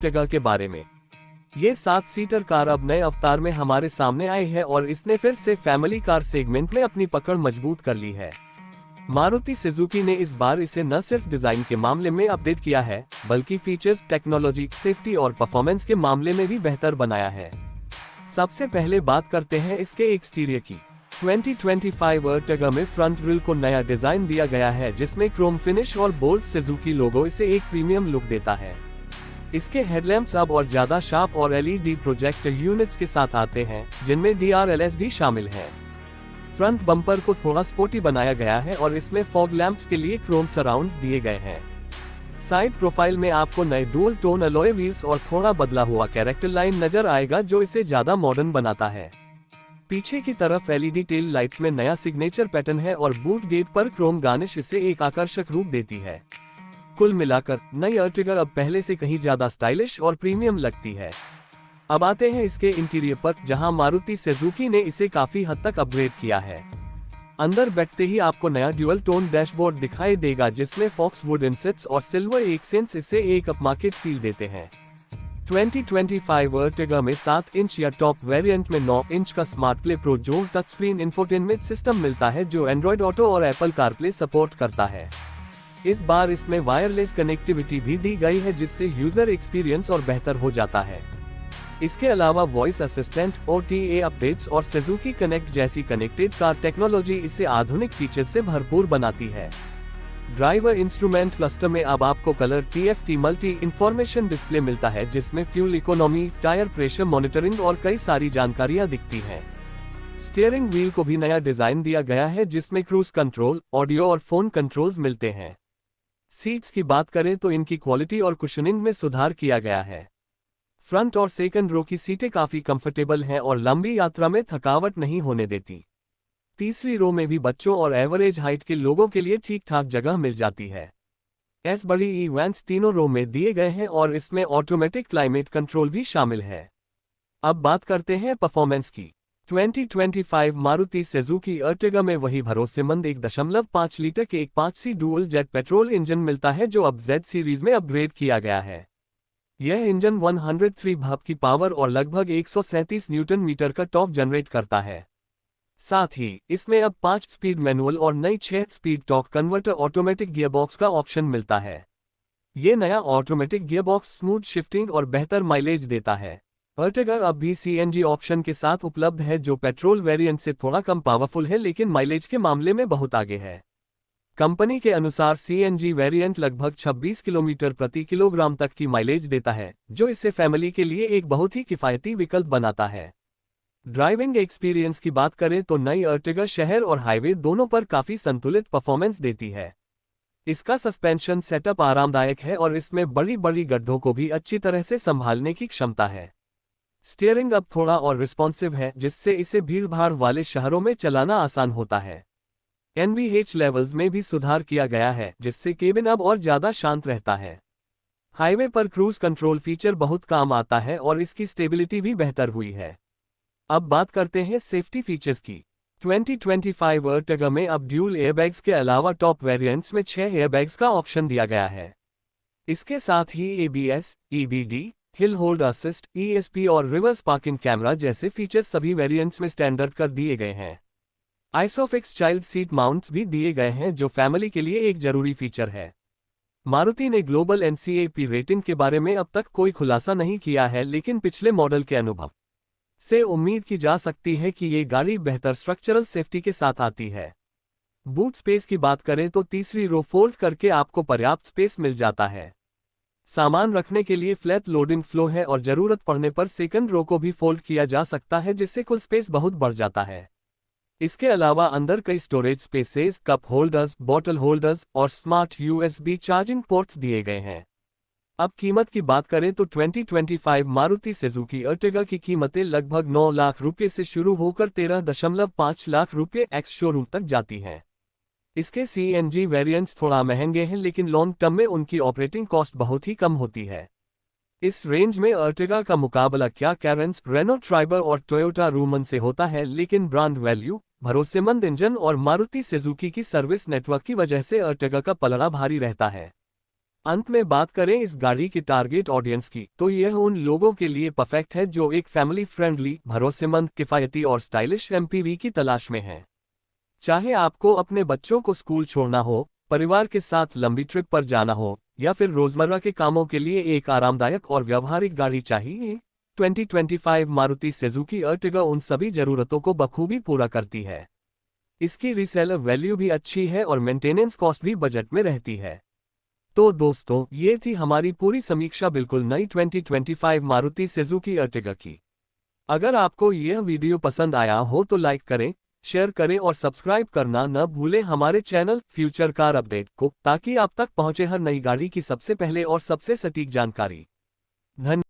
Ertiga के बारे में। ये 7 सीटर कार अब नए अवतार में हमारे सामने आई है और इसने फिर से फैमिली कार सेगमेंट में अपनी पकड़ मजबूत कर ली है। मारुति सुजुकी ने इस बार इसे न सिर्फ डिजाइन के मामले में अपडेट किया है, बल्कि फीचर्स, टेक्नोलॉजी, सेफ्टी और परफॉर्मेंस के मामले में भी बेहतर बनाया है। सबसे पहले बात करते हैं इसके एक्सटीरियर की। 2025 अर्टिगा में फ्रंट ग्रिल को नया डिजाइन दिया गया है, जिसमें क्रोम फिनिश और बोल्ड सुजुकी लोगो इसे एक प्रीमियम लुक देता है। इसके हेडलैम्प्स अब और ज्यादा शार्प और एलईडी प्रोजेक्टर यूनिट्स के साथ आते हैं, जिनमें DRLS भी शामिल है। फ्रंट बम्पर को थोड़ा स्पोर्टी बनाया गया है और इसमें फॉग लैंप्स के लिए क्रोम सराउंड्स दिए गए हैं। साइड प्रोफाइल में आपको नए डुअल टोन अलॉय व्हील्स और थोड़ा बदला हुआ कैरेक्टर लाइन नजर आएगा, जो इसे ज्यादा मॉडर्न बनाता है। पीछे की तरफ LED टेल लाइट्स में नया सिग्नेचर पैटर्न है और बूट गेट पर क्रोम गार्निश इसे एक आकर्षक रूप देती है। कुल मिलाकर नई अर्टिगा अब पहले से कहीं ज्यादा स्टाइलिश और प्रीमियम लगती है। अब आते हैं इसके इंटीरियर पर, जहां मारुति सुजुकी ने इसे काफी हद तक अपग्रेड किया है। अंदर बैठते ही आपको नया ड्यूअल टोन डैशबोर्ड दिखाई देगा, जिसमें फॉक्सवुड इंसेट्स और सिल्वर एक्सेंट्स इसे एक अपमार्केट फील देते हैं। 2025 अर्टिगा में 7 इंच या टॉप वेरिएंट में 9 इंच का स्मार्ट प्ले प्रो जो टच स्क्रीन इंफोटेनमेंट सिस्टम मिलता है, जो एंड्रॉइड ऑटो और एप्पल कारप्ले सपोर्ट करता है। इस बार इसमें वायरलेस कनेक्टिविटी भी दी गई है, जिससे यूजर एक्सपीरियंस और बेहतर हो जाता है। इसके अलावा वॉइस असिस्टेंट, OTA अपडेट्स और सुजुकी कनेक्ट जैसी कनेक्टेड कार टेक्नोलॉजी इसे आधुनिक फीचर्स से भरपूर बनाती है। ड्राइवर इंस्ट्रूमेंट क्लस्टर में अब आपको colour TFT multi information display मिलता है, जिसमें fuel economy, tyre pressure monitoring और कई सारी जानकारियां दिखती हैं। स्टीयरिंग व्हील को भी नया डिजाइन दिया गया है, जिसमें क्रूज कंट्रोल, ऑडियो और फोन कंट्रोल्स मिलते हैं। सीट्स की बात करें तो इनकी क्वालिटी और कुशनिंग में सुधार किया गया है। फ्रंट और सेकंड रो की सीटें काफी कंफर्टेबल हैं और लंबी यात्रा में थकावट नहीं होने देती। तीसरी रो में भी बच्चों और एवरेज हाइट के लोगों के लिए ठीक ठाक जगह मिल जाती है। बड़ी इवेंट्स तीनों रो में दिए गए हैं और इसमें ऑटोमेटिक क्लाइमेट कंट्रोल भी शामिल है। अब बात करते हैं परफॉर्मेंस की। 2025 मारुति सुजुकी अर्टिगा में वही भरोसेमंद 1.5 लीटर के 1.5C dual jet petrol engine मिलता है, जो अब Z सीरीज में अपग्रेड किया गया है। यह इंजन 103 भाप की पावर और लगभग 137 न्यूटन मीटर का टॉर्क जनरेट करता है। साथ ही इसमें अब 5 स्पीड मैनुअल और नई 6 speed torque converter automatic gearbox का ऑप्शन मिलता है। ये नया ऑटोमेटिक गियरबॉक्स स्मूथ शिफ्टिंग और बेहतर माइलेज देता है। अर्टिगा अब भी CNG ऑप्शन के साथ उपलब्ध है, जो पेट्रोल वेरिएंट से थोड़ा कम पावरफुल है, लेकिन माइलेज के मामले में बहुत आगे है। कंपनी के अनुसार CNG वेरिएंट लगभग 26 किलोमीटर प्रति किलोग्राम तक की माइलेज देता है, जो इसे फैमिली के लिए एक बहुत ही किफायती विकल्प बनाता है। ड्राइविंग एक्सपीरियंस की बात करें तो नई अर्टिगा शहर और हाईवे दोनों पर काफी संतुलित परफॉर्मेंस देती है। इसका सस्पेंशन सेटअप आरामदायक है और इसमें बड़ी बड़ी गड्ढों को भी अच्छी तरह से संभालने की क्षमता है। स्टीयरिंग अब थोड़ा और रिस्पॉन्सिव है, जिससे इसे भीड़भाड़ वाले शहरों में चलाना आसान होता है। NVH लेवल्स में भी सुधार किया गया है, जिससे केबिन अब और ज्यादा शांत रहता है। हाईवे पर क्रूज कंट्रोल फीचर बहुत काम आता है और इसकी स्टेबिलिटी भी बेहतर हुई है। अब बात करते हैं सेफ्टी फीचर्स की। 2025 अर्टिगा में अब ड्यूल एयरबैग्स के अलावा टॉप वेरिएंट्स में 6 एयरबैग्स का ऑप्शन दिया गया है। इसके साथ ही ABS, EBD, hill hold assist, ESP और रिवर्स पार्किंग कैमरा जैसे फीचर्स सभी वेरिएंट्स में स्टैंडर्ड कर दिए गए हैं। आइसोफिक्स चाइल्ड सीट माउंट्स भी दिए गए हैं, जो फैमिली के लिए एक जरूरी फीचर है। मारुति ने ग्लोबल NCAP रेटिंग के बारे में अब तक कोई खुलासा नहीं किया है, लेकिन पिछले मॉडल के अनुभव से उम्मीद की जा सकती है कि ये गाड़ी बेहतर स्ट्रक्चरल सेफ्टी के साथ आती है। बूट स्पेस की बात करें तो तीसरी रो फोल्ड करके आपको पर्याप्त स्पेस मिल जाता है। सामान रखने के लिए फ्लैट लोडिंग फ्लो है और जरूरत पड़ने पर सेकंड रो को भी फोल्ड किया जा सकता है, जिससे कुल स्पेस बहुत बढ़ जाता है। इसके अलावा अंदर कई storage spaces, cup holders, bottle holders और स्मार्ट USB चार्जिंग पोर्ट्स दिए गए हैं। अब कीमत की बात करें तो 2025 मारुति सुजुकी अर्टिगा की कीमतें लगभग 9 लाख रुपये से शुरू होकर 13.5 लाख रुपये एक्स शोरूम तक जाती हैं। इसके CNG वेरिएंट्स थोड़ा महंगे हैं, लेकिन लॉन्ग टर्म में उनकी ऑपरेटिंग कॉस्ट बहुत ही कम होती है। इस रेंज में अर्टिगा का मुकाबला क्या कैरेंस, रेनो ट्राइबर और टोयोटा रूमन से होता है, लेकिन ब्रांड वैल्यू, भरोसेमंद इंजन और मारुति सुजुकी की सर्विस नेटवर्क की वजह से अर्टिगा का पलड़ा भारी रहता है। अंत में बात करें इस गाड़ी की टारगेट ऑडियंस की, तो यह उन लोगों के लिए परफेक्ट है जो एक फैमिली फ्रेंडली, भरोसेमंद, किफायती और स्टाइलिश एमपीवी की तलाश में हैं। चाहे आपको अपने बच्चों को स्कूल छोड़ना हो, परिवार के साथ लंबी ट्रिप पर जाना हो, या फिर रोजमर्रा के कामों के लिए एक आरामदायक और व्यावहारिक गाड़ी चाहिए, 2025 मारुति सुजुकी अर्टिगा उन सभी जरूरतों को बखूबी पूरा करती है। इसकी रीसेलर वैल्यू भी अच्छी है और मेंटेनेंस कॉस्ट भी बजट में रहती है। तो दोस्तों, ये थी हमारी पूरी समीक्षा बिल्कुल नई 2025 मारुति सुजुकी अर्टिगा की। अगर आपको यह वीडियो पसंद आया हो तो लाइक करें, शेयर करें और सब्सक्राइब करना न भूलें हमारे चैनल फ्यूचर कार अपडेट को, ताकि आप तक पहुंचे हर नई गाड़ी की सबसे पहले और सबसे सटीक जानकारी। धन्यवाद।